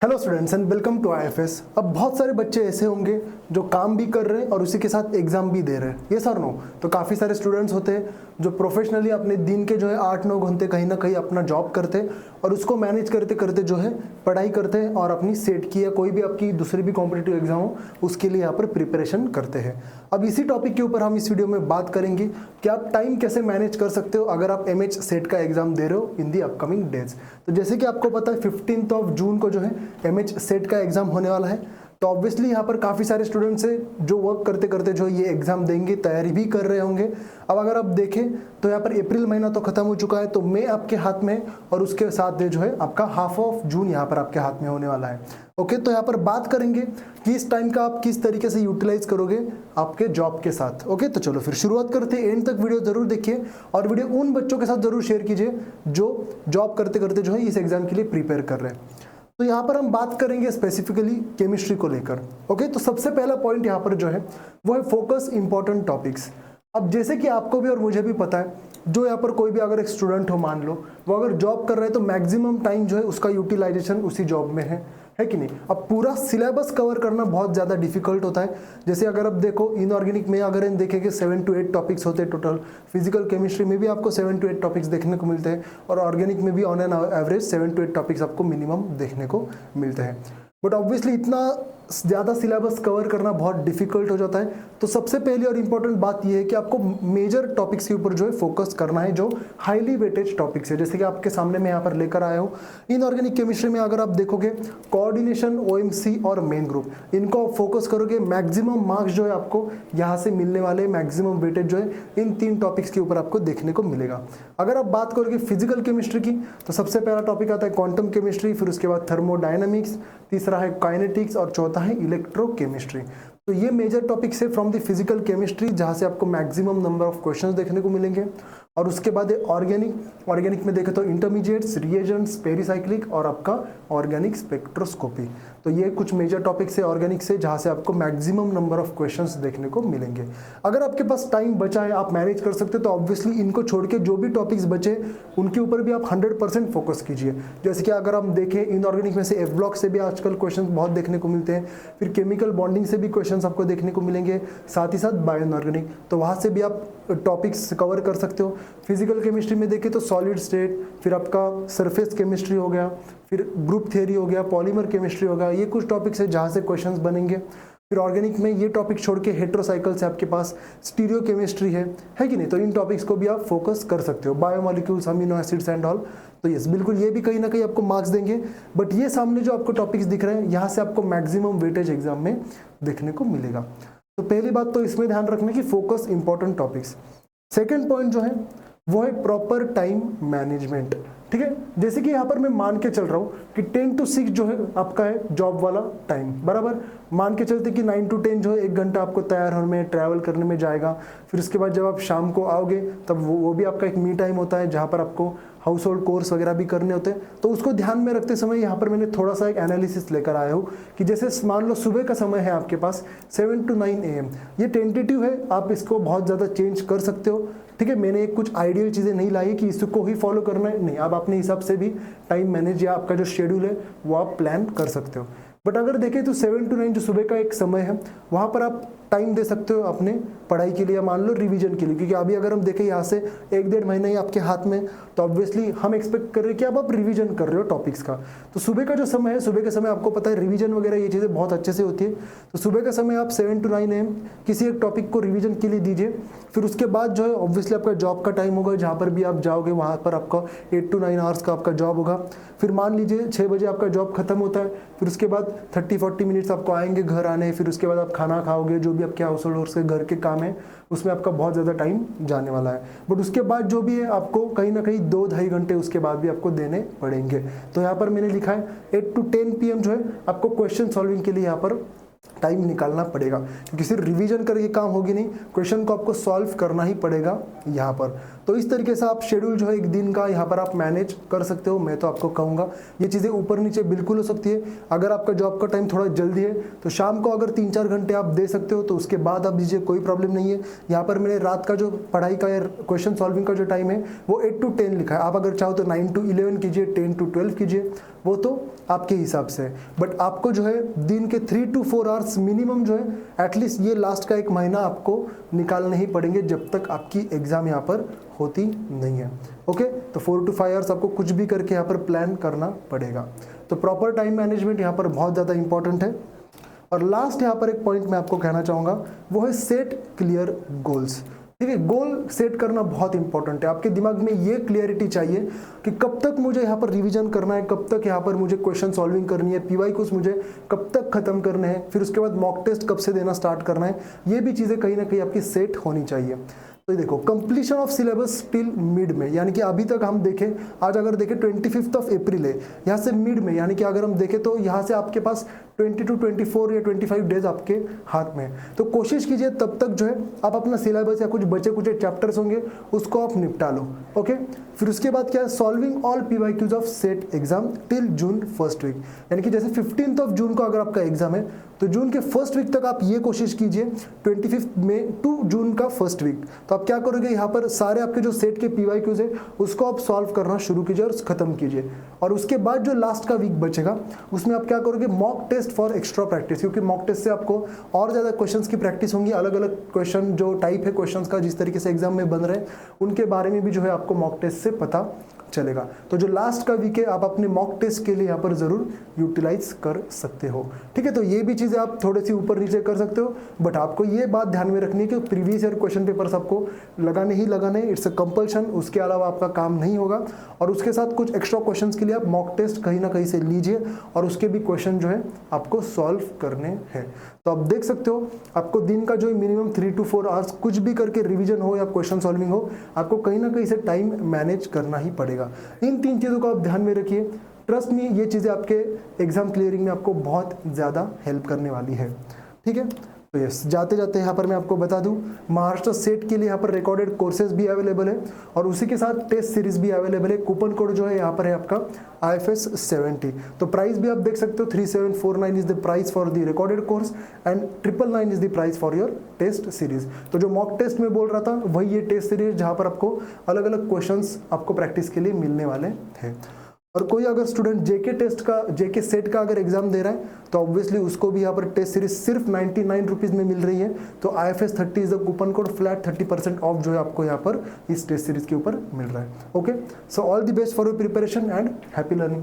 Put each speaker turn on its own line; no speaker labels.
Hello students and welcome to IFS. अब बहुत सारे बच्चे ऐसे होंगे जो काम भी कर रहे हैं और उसी के साथ एग्जाम भी दे रहे हैं, ये सर नो। तो काफ़ी सारे स्टूडेंट्स होते हैं जो प्रोफेशनली अपने दिन के जो है 8-9 घंटे कहीं ना कहीं अपना जॉब करते हैं और उसको मैनेज करते करते जो है पढ़ाई करते हैं और अपनी सेट की या कोई भी आपकी दूसरी भी कॉम्पिटिटिव एग्जाम हो उसके लिए यहाँ पर प्रिपरेशन करते हैं। अब इसी टॉपिक के ऊपर हम इस वीडियो में बात करेंगे कि आप टाइम कैसे मैनेज कर सकते हो अगर आप एमएच सेट का एग्जाम दे रहे हो इन दी अपकमिंग डेज। तो जैसे कि आपको पता है 15 जून को जो है एमएच सेट का एग्जाम होने वाला है। तो ऑब्वियसली यहाँ पर काफ़ी सारे स्टूडेंट्स हैं जो वर्क करते करते जो ये एग्जाम देंगे, तैयारी भी कर रहे होंगे। अब अगर आप देखें तो यहाँ पर अप्रैल महीना तो खत्म हो चुका है, तो मई आपके हाथ में और उसके साथ जो है आपका हाफ ऑफ जून यहाँ पर आपके हाथ में होने वाला है। ओके, तो यहाँ पर बात करेंगे कि इस टाइम का आप किस तरीके से यूटिलाइज करोगे आपके जॉब के साथ। ओके, तो चलो फिर शुरुआत करते हैं। एंड तक वीडियो जरूर देखिए और वीडियो उन बच्चों के साथ जरूर शेयर कीजिए जो जॉब करते करते जो है इस एग्जाम के लिए प्रिपेयर कर रहे हैं। तो यहाँ पर हम बात करेंगे स्पेसिफिकली केमिस्ट्री को लेकर। ओके, तो सबसे पहला पॉइंट यहाँ पर जो है वो है फोकस इंपॉर्टेंट टॉपिक्स। अब जैसे कि आपको भी और मुझे भी पता है, जो यहाँ पर कोई भी अगर एक स्टूडेंट हो, मान लो वो अगर जॉब कर रहे हैं तो मैक्सिमम टाइम जो है उसका यूटिलाइजेशन उसी जॉब में है कि नहीं। अब पूरा सिलेबस कवर करना बहुत ज़्यादा डिफिकल्ट होता है। जैसे अगर आप देखो इनऑर्गेनिक में अगर इन देखेंगे 7 to 8 टॉपिक्स होते हैं टोटल। फिजिकल केमिस्ट्री में भी आपको 7 to 8 टॉपिक्स देखने को मिलते हैं और ऑर्गेनिक में भी on an average 7 to 8 topics आपको मिनिमम देखने को मिलते हैं। बट ऑब्वियसली इतना ज़्यादा सिलेबस कवर करना बहुत डिफिकल्ट हो जाता है। तो सबसे पहली और इम्पॉर्टेंट बात यह है कि आपको मेजर टॉपिक्स के ऊपर जो है फोकस करना है, जो हाईली वेटेज टॉपिक्स है। जैसे कि आपके सामने मैं यहाँ पर लेकर आया हूँ, इनऑर्गेनिक केमिस्ट्री में अगर आप देखोगे कोऑर्डिनेशन, ओएमसी और मेन ग्रुप, इनको आप फोकस करोगे। मैक्सिमम मार्क्स जो है आपको यहाँ से मिलने वाले, मैक्सिमम वेटेज जो है इन 3 टॉपिक्स के ऊपर आपको देखने को मिलेगा। अगर आप बात करोगे फिजिकल केमिस्ट्री की तो सबसे पहला टॉपिक आता है क्वांटम केमिस्ट्री, फिर उसके बाद थर्मोडायनामिक्स, तीसरा है काइनेटिक्स और चौथा है इलेक्ट्रोकेमिस्ट्री। तो ये मेजर टॉपिक्स है फ्रॉम द फिजिकल केमिस्ट्री, जहां से आपको मैक्सिमम नंबर ऑफ क्वेश्चंस देखने को मिलेंगे। और उसके बाद ऑर्गेनिक में देखें तो इंटरमीडिएट्स, रिएजेंट्स, पेरीसाइक्लिक और आपका ऑर्गेनिक स्पेक्ट्रोस्कोपी। तो ये कुछ मेजर टॉपिक्स है ऑर्गेनिक से, जहां से आपको मैक्सिमम नंबर ऑफ क्वेश्चंस देखने को मिलेंगे। अगर आपके पास टाइम बचा है, आप मैनेज कर सकते हो, तो ऑब्वियसली इनको छोड़ के जो भी टॉपिक्स बचे उनके ऊपर भी आप 100% फोकस कीजिए। जैसे कि अगर हम देखें इनऑर्गेनिक में से एफ ब्लॉक से भी आजकल क्वेश्चन बहुत देखने को मिलते हैं, फिर केमिकल बॉन्डिंग से भी क्वेश्चन आपको देखने को मिलेंगे, साथ ही साथ बायो इनऑर्गेनिक, तो वहाँ से भी आप टॉपिक्स कवर कर सकते हो। फिजिकल केमिस्ट्री में देखें तो सॉलिड स्टेट, फिर आपका सरफेस केमिस्ट्री हो गया, फिर ग्रुप थ्योरी हो गया, पॉलीमर केमिस्ट्री हो गया, ये कुछ टॉपिक्स है जहाँ से क्वेश्चंस बनेंगे। फिर ऑर्गेनिक में ये टॉपिक छोड़ के हेट्रोसाइकिल से आपके पास स्टीरियो केमिस्ट्री है कि नहीं, तो इन टॉपिक्स को भी आप फोकस कर सकते हो। Biomolecules, amino acids and all, तो यस बिल्कुल ये भी कहीं ना कहीं आपको मार्क्स देंगे। बट ये सामने जो आपको टॉपिक्स दिख रहे हैं यहाँ से आपको मैक्सिमम वेटेज एग्जाम में देखने को मिलेगा। तो पहली बात तो इसमें ध्यान रखना कि focus important topics. Second point जो है वो है प्रॉपर टाइम मैनेजमेंट। ठीक है, जैसे कि यहाँ पर मैं मान के चल रहा हूँ कि 10 to 6 जो है आपका है जॉब वाला टाइम, बराबर। मान के चलते कि 9 to 10 जो है 1 घंटा आपको तैयार होने में, ट्रैवल करने में जाएगा। फिर उसके बाद जब आप शाम को आओगे तब वो भी आपका एक मी टाइम होता है, जहाँ पर आपको हाउस होल्ड कोर्स वगैरह भी करने होते हैं। तो उसको ध्यान में रखते समय यहाँ पर मैंने थोड़ा सा एक एनालिसिस लेकर आया हूँ कि जैसे मान लो सुबह का समय है आपके पास 7 to 9 AM, ये टेंटेटिव है, आप इसको बहुत ज़्यादा चेंज कर सकते हो। ठीक है, मैंने कुछ आइडियल चीज़ें नहीं लाई कि इसको ही फॉलो करना है, नहीं, आप अपने हिसाब से भी टाइम मैनेज या आपका जो शेड्यूल है वो आप प्लान कर सकते हो। बट अगर देखें तो 7 to 9 जो सुबह का एक समय है, वहाँ पर आप टाइम दे सकते हो अपने पढ़ाई के लिए या मान लो रिवीजन के लिए, क्योंकि अभी अगर हम देखें यहाँ से 1-1.5 महीना ही आपके हाथ में, तो ऑब्वियसली हम एक्सपेक्ट कर रहे हैं कि अब आप रिवीजन कर रहे हो टॉपिक्स का। तो सुबह का जो समय है, सुबह के समय आपको पता है रिवीजन वगैरह ये चीज़ें बहुत अच्छे से होती है। तो सुबह का समय आप 7 to 9 AM किसी एक टॉपिक को रिवीजन के लिए दीजिए। फिर उसके बाद जो है ऑब्वियसली आपका जॉब का टाइम होगा, जहाँ पर भी आप जाओगे वहाँ पर आपका 8 to 9 आवर्स का आपका जॉब होगा। फिर मान लीजिए 6 बजे आपका जॉब खत्म होता है, फिर उसके बाद 30-40 मिनट्स आपको आएंगे घर आने, फिर उसके बाद आप खाना खाओगे, जो भी आपके हाउस होल्ड के घर के काम है उसमें आपका बहुत ज़्यादा टाइम जाने वाला है। बट उसके बाद जो भी है आपको कहीं ना कहीं 2-2.5 घंटे उसके बाद भी आपको देने पड़ेंगे। तो यहाँ पर मैंने लिखा है 8 to 10 PM जो है आपको क्वेश्चन सॉल्विंग के लिए यहाँ पर टाइम निकालना पड़ेगा, क्योंकि सिर्फ रिवीजन करके काम होगी नहीं, क्वेश्चन को आपको सॉल्व करना ही पड़ेगा यहाँ पर। तो इस तरीके से आप शेड्यूल जो है एक दिन का यहाँ पर आप मैनेज कर सकते हो। मैं तो आपको कहूँगा ये चीज़ें ऊपर नीचे बिल्कुल हो सकती है। अगर आपका जॉब का टाइम थोड़ा जल्दी है तो शाम को अगर 3-4 घंटे आप दे सकते हो तो उसके बाद आप दीजिए, कोई प्रॉब्लम नहीं है। यहाँ पर मैंने रात का जो पढ़ाई का या क्वेश्चन सॉल्विंग का जो टाइम है वो 8 to 10 लिखा है। आप अगर चाहो तो 9 to 11 कीजिए, 10 to 12 कीजिए, वो तो आपके हिसाब से। बट आपको जो है दिन के 3 to 4 आवर्स मिनिमम जो है एटलीस्ट ये लास्ट का 1 महीना आपको निकालने ही पड़ेंगे जब तक आपकी एग्जाम यहाँ पर होती नहीं है। ओके, तो 4 to 5 आवर्स आपको कुछ भी करके यहाँ पर प्लान करना पड़ेगा। तो प्रॉपर टाइम मैनेजमेंट यहाँ पर बहुत ज़्यादा इंपॉर्टेंट है। और लास्ट यहाँ पर एक पॉइंट मैं आपको कहना चाहूँगा, वो है सेट क्लियर गोल्स। ठीक है, गोल सेट करना बहुत इंपॉर्टेंट है। आपके दिमाग में ये क्लियरिटी चाहिए कि कब तक मुझे यहाँ पर रिवीजन करना है, कब तक यहाँ पर मुझे क्वेश्चन सॉल्विंग करनी है, पीवाईक्यूज मुझे कब तक खत्म करने हैं, फिर उसके बाद मॉक टेस्ट कब से देना स्टार्ट करना है। ये भी चीज़ें कहीं ना कहीं आपकी सेट होनी चाहिए। तो देखो, completion of syllabus till mid में, यानी कि अभी तक हम देखें, आज अगर देखें 25 अप्रैल है, यहाँ से मिड में, यानी कि अगर हम देखें तो यहाँ से आपके पास 20 to 24 या 25 डेज आपके हाथ में। तो कोशिश कीजिए तब तक जो है आप अपना सिलेबस या कुछ बचे कुछ चैप्टर्स होंगे उसको आप निपटा लो। ओके, फिर उसके बाद क्या है, solving all PYQs of SET exam till June first week, यानी कि जैसे 15 जून को अगर आपका एग्जाम है तो जून के फर्स्ट वीक तक आप ये कोशिश कीजिए, 25 मई टू जून का फर्स्ट वीक। तो आप क्या करोगे, यहाँ पर सारे आपके जो सेट के पीवाईक्यूज है उसको आप सॉल्व करना शुरू कीजिए और खत्म कीजिए। और उसके बाद जो लास्ट का वीक बचेगा उसमें आप क्या करोगे, mock test for extra practice, क्योंकि मॉक टेस्ट से आपको और ज़्यादा क्वेश्चंस की प्रैक्टिस होंगी। अलग अलग क्वेश्चन जो टाइप है क्वेश्चंस का, जिस तरीके से एग्जाम में बन रहे हैं, उनके बारे में भी जो है आपको मॉक टेस्ट से पता चलेगा। तो जो लास्ट का वीक है आप अपने मॉक टेस्ट के लिए यहाँ पर जरूर यूटिलाइज कर सकते हो। ठीक है, तो ये भी चीज़ें आप थोड़ी सी ऊपर नीचे कर सकते हो, बट आपको ये बात ध्यान में रखनी है कि प्रीवियस ईयर क्वेश्चन पेपर्स आपको लगाने ही लगाने, इट्स अ कंपल्शन, उसके अलावा आपका काम नहीं होगा। और उसके साथ कुछ एक्स्ट्रा क्वेश्चंस के लिए आप मॉक टेस्ट कहीं ना कहीं से लीजिए और उसके भी क्वेश्चन जो है आपको सॉल्व करने हैं। तो आप देख सकते हो आपको दिन का जो मिनिमम 3 to 4 आवर्स कुछ भी करके रिवीजन हो या क्वेश्चन सॉल्विंग हो, आपको कहीं ना कहीं से टाइम मैनेज करना ही पड़ेगा। इन 3 चीज़ों को आप ध्यान में रखिए। ट्रस्ट मी, ये चीज़ें आपके एग्जाम क्लियरिंग में आपको बहुत ज़्यादा हेल्प करने वाली है। ठीक है, तो यस, जाते जाते यहाँ पर मैं आपको बता दूँ, महाराष्ट्र सेट के लिए यहाँ पर रिकॉर्डेड कोर्सेज भी अवेलेबल है और उसी के साथ टेस्ट सीरीज भी अवेलेबल है। कूपन कोड जो है यहाँ पर है आपका IFS 70। तो प्राइस भी आप देख सकते हो, 3749 is the price for the recorded course and 999 is the price for your test series. तो जो मॉक टेस्ट में बोल रहा था वही ये टेस्ट सीरीज, जहाँ पर आपको अलग अलग क्वेश्चंस आपको प्रैक्टिस के लिए मिलने वाले हैं। और कोई अगर स्टूडेंट जेके सेट का अगर एग्जाम दे रहा है तो ऑब्वियसली उसको भी यहाँ पर टेस्ट सीरीज सिर्फ 99 रुपीज़ में मिल रही है। तो IFS 30 is the coupon code, flat 30% of जो है आपको यहाँ पर इस टेस्ट सीरीज के ऊपर मिल रहा है। Okay, so all the best for your preparation and happy learning.